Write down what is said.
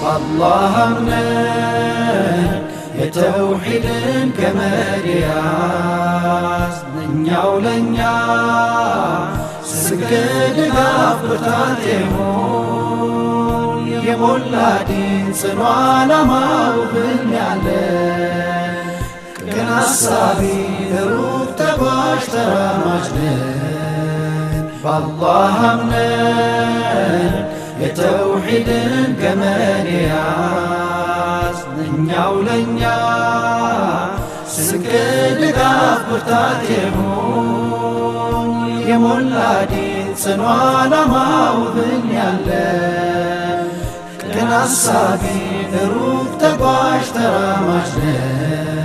الله አምነን የተውሂድን ገመድ ያዝነኛው ለኛ ስገድ ድጋፍ ብርታት የሞላ ዲን ጽኑ ዓላማው ህልም ያለን ቅን አሳቢ ሩቅ ተጓዥ ተራማጅ ነን በአላህ አምነን የተውሂድን ገመድ ያዝነኛው ለኛ ስገድ ድጋፍ ብርታት የሞላ ዲን ጽኑ ዓላማው ህልም ያለን ቅን አሳቢ ሩቅ ተጓዥ ተራማጅ ነን